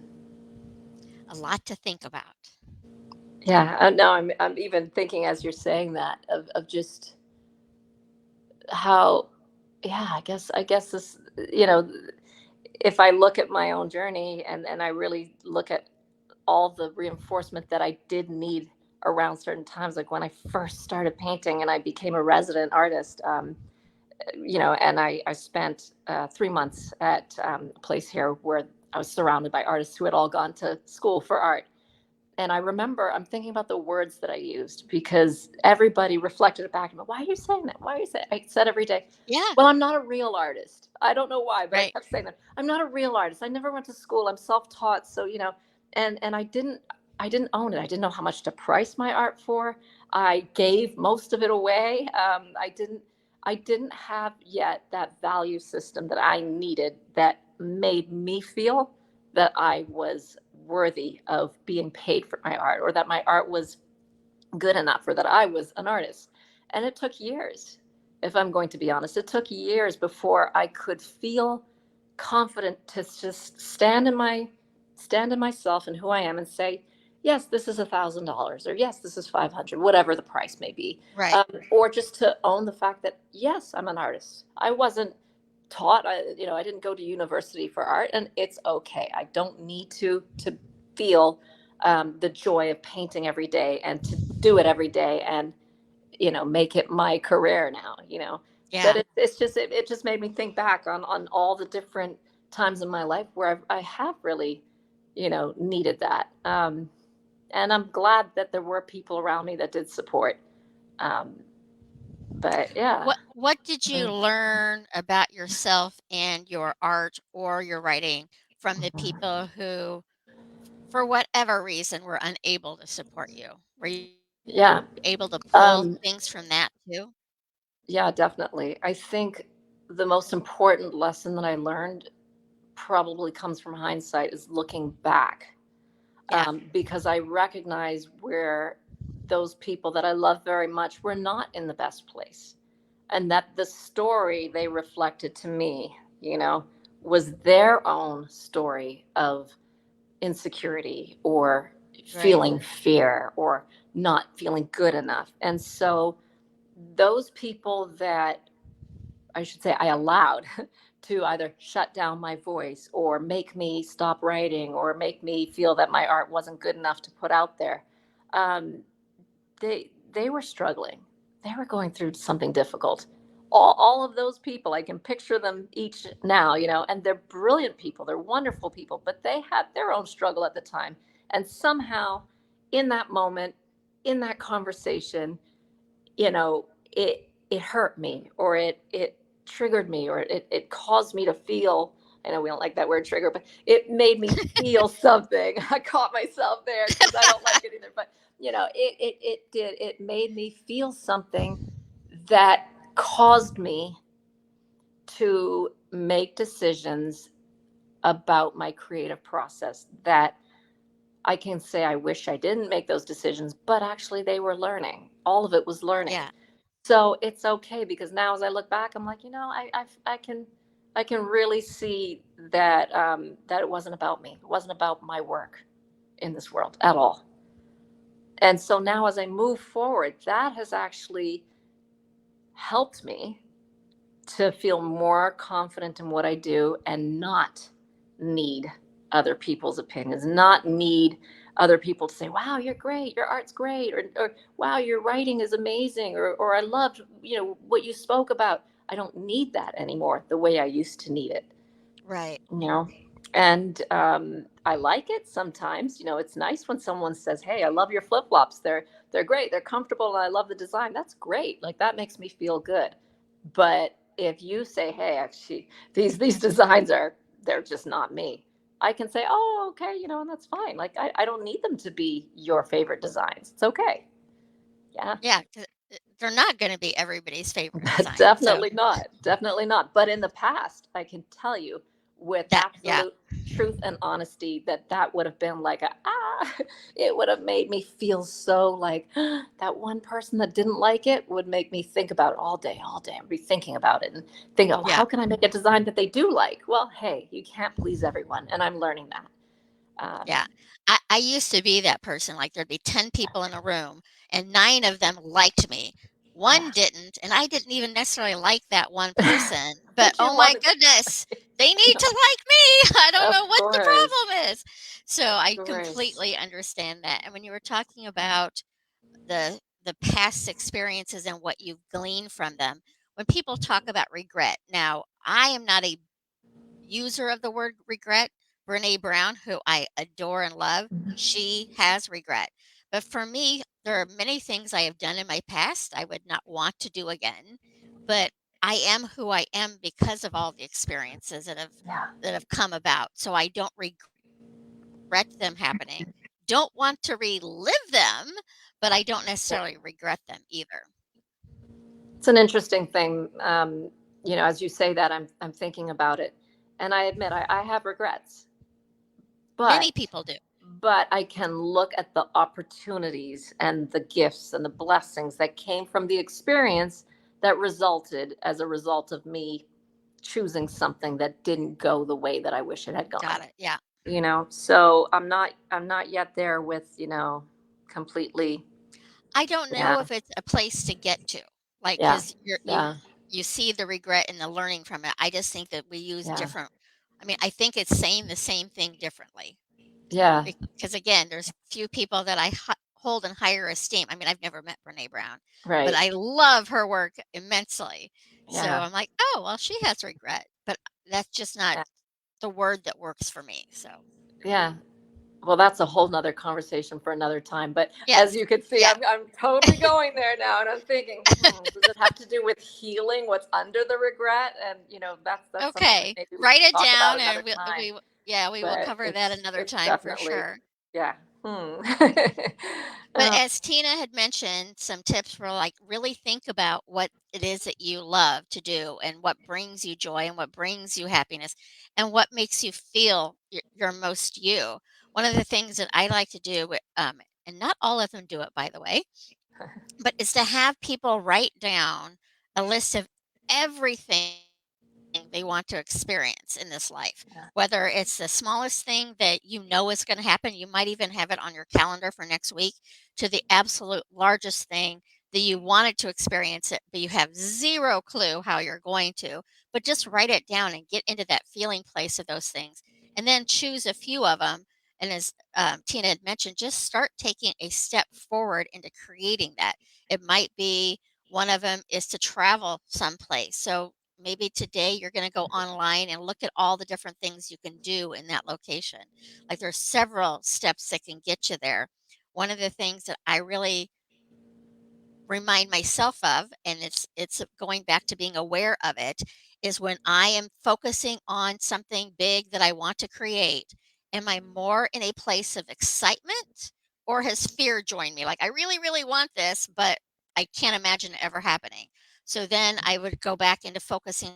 A lot to think about. Yeah. No, I'm even thinking as you're saying that of just how, yeah, I guess this, you know, if I look at my own journey and I really look at all the reinforcement that I did need around certain times, like when I first started painting and I became a resident artist, and I spent 3 months at a place here where I was surrounded by artists who had all gone to school for art. And I remember I'm thinking about the words that I used because everybody reflected it back to me. Why are you saying that? Why are you saying? I said every day, Yeah, well, I'm not a real artist. I don't know why, but I right. kept saying that. I'm not a real artist. I never went to school. I'm self-taught. So, and I didn't own it. I didn't know how much to price my art for. I gave most of it away. I didn't have yet that value system that I needed that made me feel that I was worthy of being paid for my art or that my art was good enough or that I was an artist. And it took years, if I'm going to be honest. It took years before I could feel confident to just stand in myself and who I am and say, yes, this is $1,000 or yes, this is 500, whatever the price may be. Right. Or just to own the fact that yes, I'm an artist. I wasn't taught. I didn't go to university for art, and it's okay. I don't need to feel the joy of painting every day and to do it every day and make it my career now. But Yeah. it just made me think back on all the different times in my life where I have really needed that. And I'm glad that there were people around me that did support. Um, but yeah. What did you Mm. learn about yourself and your art or your writing from the people who, for whatever reason, were unable to support you? Were you Yeah. able to pull Um, things from that too? yeah, definitely. I think the most important lesson that I learned probably comes from hindsight is looking back, Yeah, because I recognize where those people that I love very much were not in the best place. And that the story they reflected to me, was their own story of insecurity or right. feeling fear or not feeling good enough. And so those people that I should say I allowed to either shut down my voice or make me stop writing or make me feel that my art wasn't good enough to put out there. Um, they were struggling. They were going through something difficult. All of those people, I can picture them each now, and they're brilliant people. They're wonderful people, but they had their own struggle at the time. And somehow, in that moment, in that conversation, it hurt me or it triggered me or it caused me to feel. I know we don't like that word trigger, but it made me feel something. I caught myself there because I don't like it either, but it made me feel something that caused me to make decisions about my creative process that I can say I wish I didn't make those decisions, but actually they were learning. All of it was learning. Yeah, So it's okay because now as I look back, I'm like, I can really see that it wasn't about me. It wasn't about my work in this world at all. And so now as I move forward, that has actually helped me to feel more confident in what I do and not need other people's opinions, not need other people to say, wow, you're great, your art's great, or wow, your writing is amazing, or I loved, what you spoke about. I don't need that anymore the way I used to need it right. you know and I like it sometimes. It's nice when someone says, hey, I love your flip-flops. They're great, they're comfortable, and I love the design. That's great. Like, that makes me feel good. But if you say, hey, actually, these designs they're just not me, I can say, oh, okay, and that's fine. Like, I don't need them to be your favorite designs. It's okay. Yeah. Yeah, 'cause, they're not gonna be everybody's favorite design, so Definitely not. Definitely not. But in the past, I can tell you with That yeah, absolute truth and honesty, that that would have been like a it would have made me feel so like that one person that didn't like it would make me think about it all day and be thinking about it and think, oh, yeah. how can I make a design that they do like? Well, hey, you can't please everyone, and I'm learning that. Yeah. um, I used to be that person, like, there'd be 10 people in a room, and 9 of them liked me. 1 didn't, and I didn't even necessarily like that one person, but, but you oh my wanted goodness, they to need to like me! I don't of know what the course, problem is. So, of I course. completely understand that, and when you were talking about the past experiences and what you've gleaned from them, when people talk about regret now, I am not a user of the word regret. Brene Brown, who I adore and love, Mhm. she has regret. But for me, there are many things I have done in my past I would not want to do again. But I am who I am because of all the experiences Yeah. that have come about. So I don't regret them happening. Don't want to relive them, but I don't Yeah. necessarily regret them either. It's an interesting thing. As you say that, I'm thinking about it, and I admit I have regrets, but Many people do. I can look at the opportunities and the gifts and the blessings that came from the experience that resulted as a result of me choosing something that didn't go the way that I wish it had gone. Got it. Yeah. So I'm not yet there with completely. I don't Yeah, know if it's a place to get to, like, yeah, 'cause yeah, you see the regret and the learning from it. I just think that we use yeah, different I mean, I think it's saying the same thing differently, yeah. because, again, there's few people that I hold in higher esteem. I mean, I've never met Brené Brown, but Right. I love her work immensely. So Yeah, I'm like, "Oh, well, she has regret," but that's just not yeah, the word that works for me, so yeah. Well, that's a whole nother conversation for another time. But as yes. you can see, Yeah. I'm totally going there now, and I'm thinking, does it have to do with healing what's under the regret? And that's something that Okay, maybe we write it can talk about down another and time. we will But cover that it's another it's time for definitely, sure. yeah. Hmm. But Uh, as Tina had mentioned, some tips for like really think about what it is that you love to do and what brings you joy and what brings you happiness and what makes you feel your most you. One of the things that I like to do, and not all of them do it, by the way, but is to have people write down a list of everything they want to experience in this life. yeah, Whether it's the smallest thing that you know is going to happen, you might even have it on your calendar for next week, to the absolute largest thing that you wanted to experience it, but you have zero clue how you're going to. But just write it down and get into that feeling place of those things. And then choose a few of them. And as Tina had mentioned, just start taking a step forward into creating that. It might be one of them is to travel someplace. So maybe today you're going to go online and look at all the different things you can do in that location. Like there's several steps that can get you there. One of the things that I really remind myself of, and it's going back to being aware of it, is when I am focusing on something big that I want to create, am I more in a place of excitement or has fear joined me? Like I really, really want this, but I can't imagine it ever happening. So then I would go back into focusing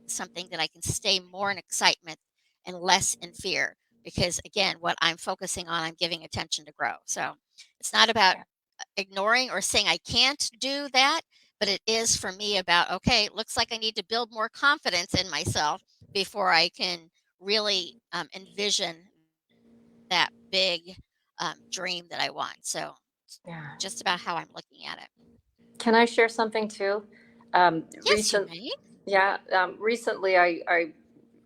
something that I can stay more in excitement and less in fear. Because again, what I'm focusing on, I'm giving attention to grow. So it's not about yeah, ignoring or saying I can't do that, but it is for me about, okay, it looks like I need to build more confidence in myself before I can really envision that big dream that I want. So it's yeah. just about how I'm looking at it. Can I share something too? Yes, you Recent, may. yeah. Recently, I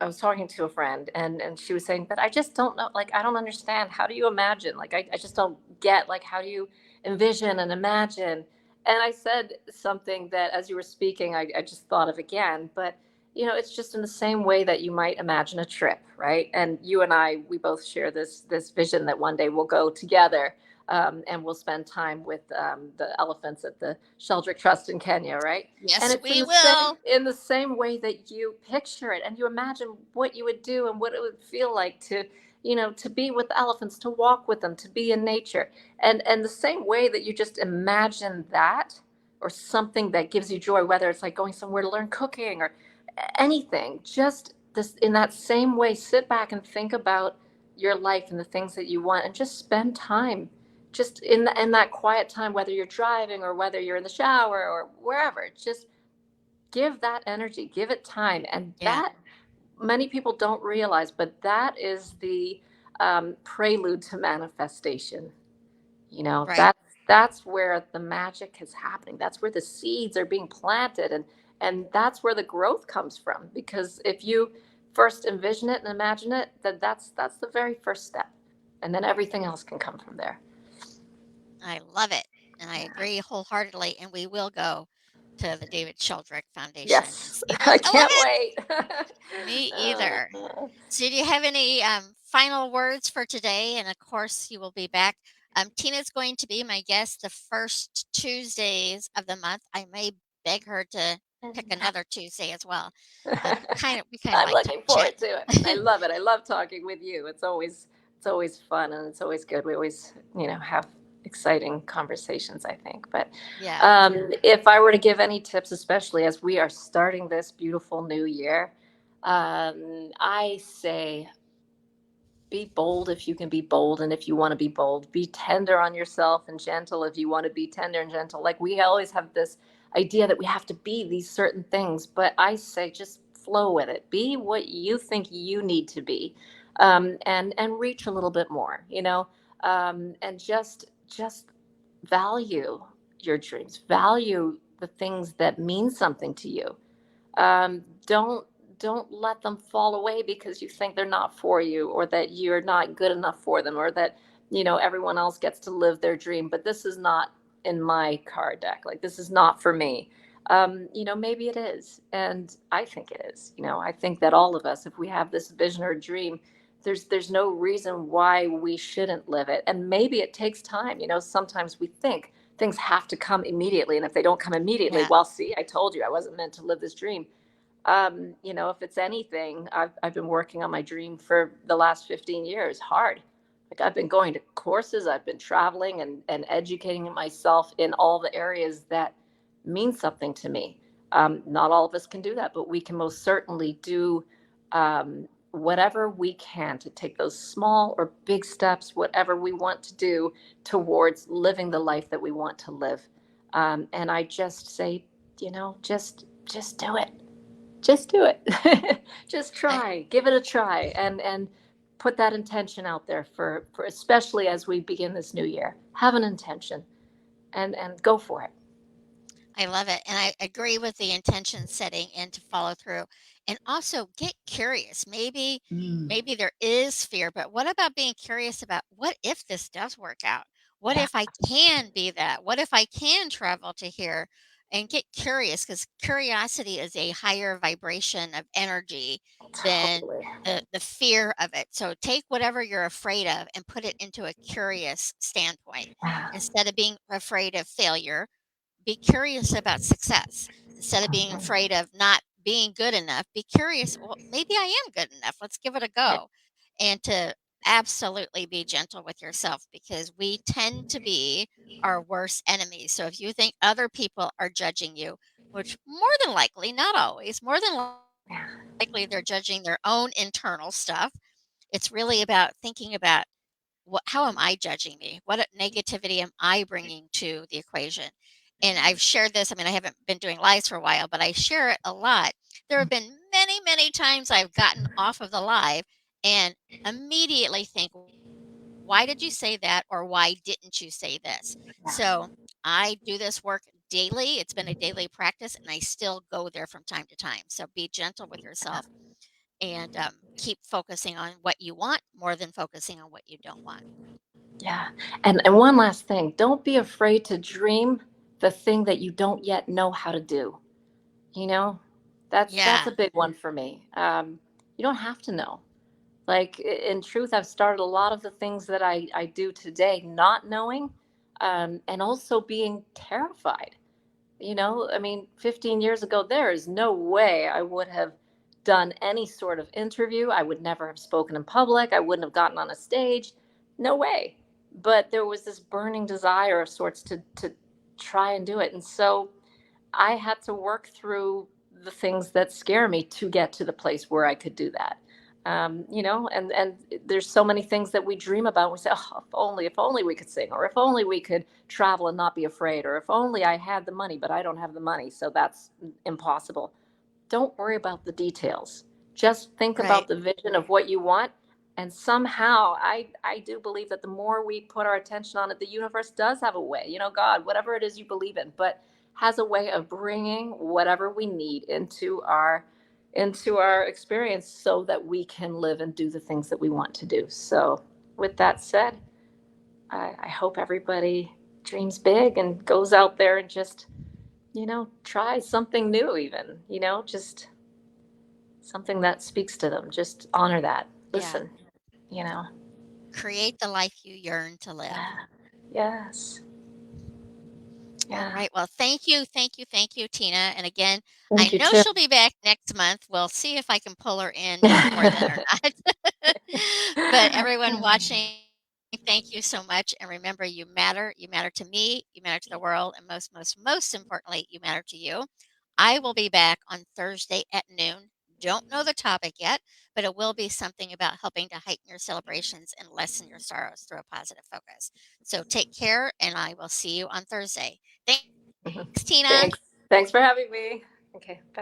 was talking to a friend, and she was saying, but I just don't know. Like, I don't understand. How do you imagine? Like, I just don't get. Like, how do you envision and imagine? And I said something that, as you were speaking, I just thought of again. But it's just in the same way that you might imagine a trip, right? And you and I, we both share this vision that one day we'll go together, and we'll spend time with the elephants at the Sheldrick Trust in Kenya, right? And Yes, it's we will. in the same way that you picture it and you imagine what you would do and what it would feel like to to be with the elephants, to walk with them, to be in nature, and the same way that you just imagine that, or something that gives you joy, whether it's like going somewhere to learn cooking or anything, just this, in that same way, sit back and think about your life and the things that you want, and just spend time, just in that quiet time, whether you're driving or whether you're in the shower or wherever. Just give that energy, give it time. And Yeah, that, many people don't realize, but that is the prelude to manifestation. right. That's where the magic is happening. That's where the seeds are being planted, and that's where the growth comes from. Because if you first envision it and imagine it, that's the very first step, and then everything else can come from there. I love it, and I Yeah. agree wholeheartedly, and we will go to the David Sheldrick Foundation and Yes, see those. I I love can't it! wait. Me Uh, either. So do you have any, final words for today? And, of course, you will be back. Tina's going to be my guest the first Tuesdays of the month. I may beg her to pick another Tuesday as well. We kinda I'm like looking forward to it. I chatting. love it. I love talking with you. It's always fun, and it's always good. We always, have exciting conversations, I think. But Yeah, if I were to give any tips, especially as we are starting this beautiful new year, I say be bold if you can be bold, and if you want to be bold, be tender on yourself and gentle if you want to be tender and gentle. Like, we always have this idea that we have to be these certain things, but I say just flow with it. Be what you think you need to be, and reach a little bit more, and just value your dreams, value the things that mean something to you. Don't let them fall away because you think they're not for you, or that you're not good enough for them, or that everyone else gets to live their dream, but this is not in my card deck. Like, this is not for me. Maybe it is, and I think it is. I think that all of us, if we have this vision or dream, there's no reason why we shouldn't live it. And maybe it takes time. Sometimes we think things have to come immediately, and if they don't come immediately, yeah. well, see, I told you I wasn't meant to live this dream. If it's anything, I've been working on my dream for the last 15 years, hard. Like, I've been going to courses, I've been traveling and educating myself in all the areas that mean something to me. Not all of us can do that, but we can most certainly do whatever we can to take those small or big steps, whatever we want to do towards living the life that we want to live. And I just say, just do it. Just do it. Just I try, give it a try, and put that intention out there for especially as we begin this new year. Have an intention, and go for it. I love it, and I agree with the intention setting and to follow through. And also get curious. Mm. Maybe there is fear, but what about being curious about what if this does work out? What Yeah, if I can be that? What if I can travel to here? And get curious, because curiosity is a higher vibration of energy than totally. the fear of it. So take whatever you're afraid of and put it into a curious standpoint Yeah. instead of being afraid of failure. Be curious about success instead of being Mhm. afraid of not being good enough. Be curious, well, maybe I am good enough. Let's give it a Yeah. go. And to absolutely be gentle with yourself, because we tend to be our worst enemies. So if you think other people are judging you, which more than likely, not always, more than Yeah. likely they're judging their own internal stuff, it's really about thinking about how am I judging me? What negativity am I bringing to the equation? And I've shared this. I mean, I haven't been doing lives for a while, but I share it a lot. There have been many, many times I've gotten off of the live and immediately think, why did you say that? Or why didn't you say this? Yeah. So I do this work daily. It's been a daily practice, and I still go there from time to time. So be gentle with yourself and keep focusing on what you want more than focusing on what you don't want. Yeah. And one last thing, don't be afraid to dream the thing that you don't yet know how to do. You know, that's Yeah. a big one for me. You don't have to know. Like, in truth, I've started a lot of the things that I do today not knowing, and also being terrified. I mean, 15 years ago, there is no way I would have done any sort of interview. I would never have spoken in public. I wouldn't have gotten on a stage. No way. But there was this burning desire of sorts to try and do it. And so I had to work through the things that scare me to get to the place where I could do that. And there's so many things that we dream about. We say, oh, if only we could sing, or if only we could travel and not be afraid, or if only I had the money, but I don't have the money, so that's impossible. Don't worry about the details. Just think about Right. the vision of what you want. And somehow, I do believe that the more we put our attention on it, the universe does have a way, God, whatever it is you believe in, but has a way of bringing whatever we need into our experience so that we can live and do the things that we want to do. So, with that said, I hope everybody dreams big and goes out there and just, try something new, even, just something that speaks to them. Just honor that. Yeah. Listen, you know. Create the life you yearn to live. Yeah. Yes. All Yeah. right. Well, thank you, Tina. And again, I Thank you know too. she'll be back next month. We'll see if I can pull her in before then or not. But everyone watching, thank you so much. And remember, you matter. You matter to me. You matter to the world. And most importantly, you matter to you. I will be back on Thursday at noon. Don't know the topic yet, but it will be something about helping to heighten your celebrations and lessen your sorrows through a positive focus. So take care, and I will see you on Thursday. Thanks, Tina. Thanks. Thanks for having me. Okay. Bye.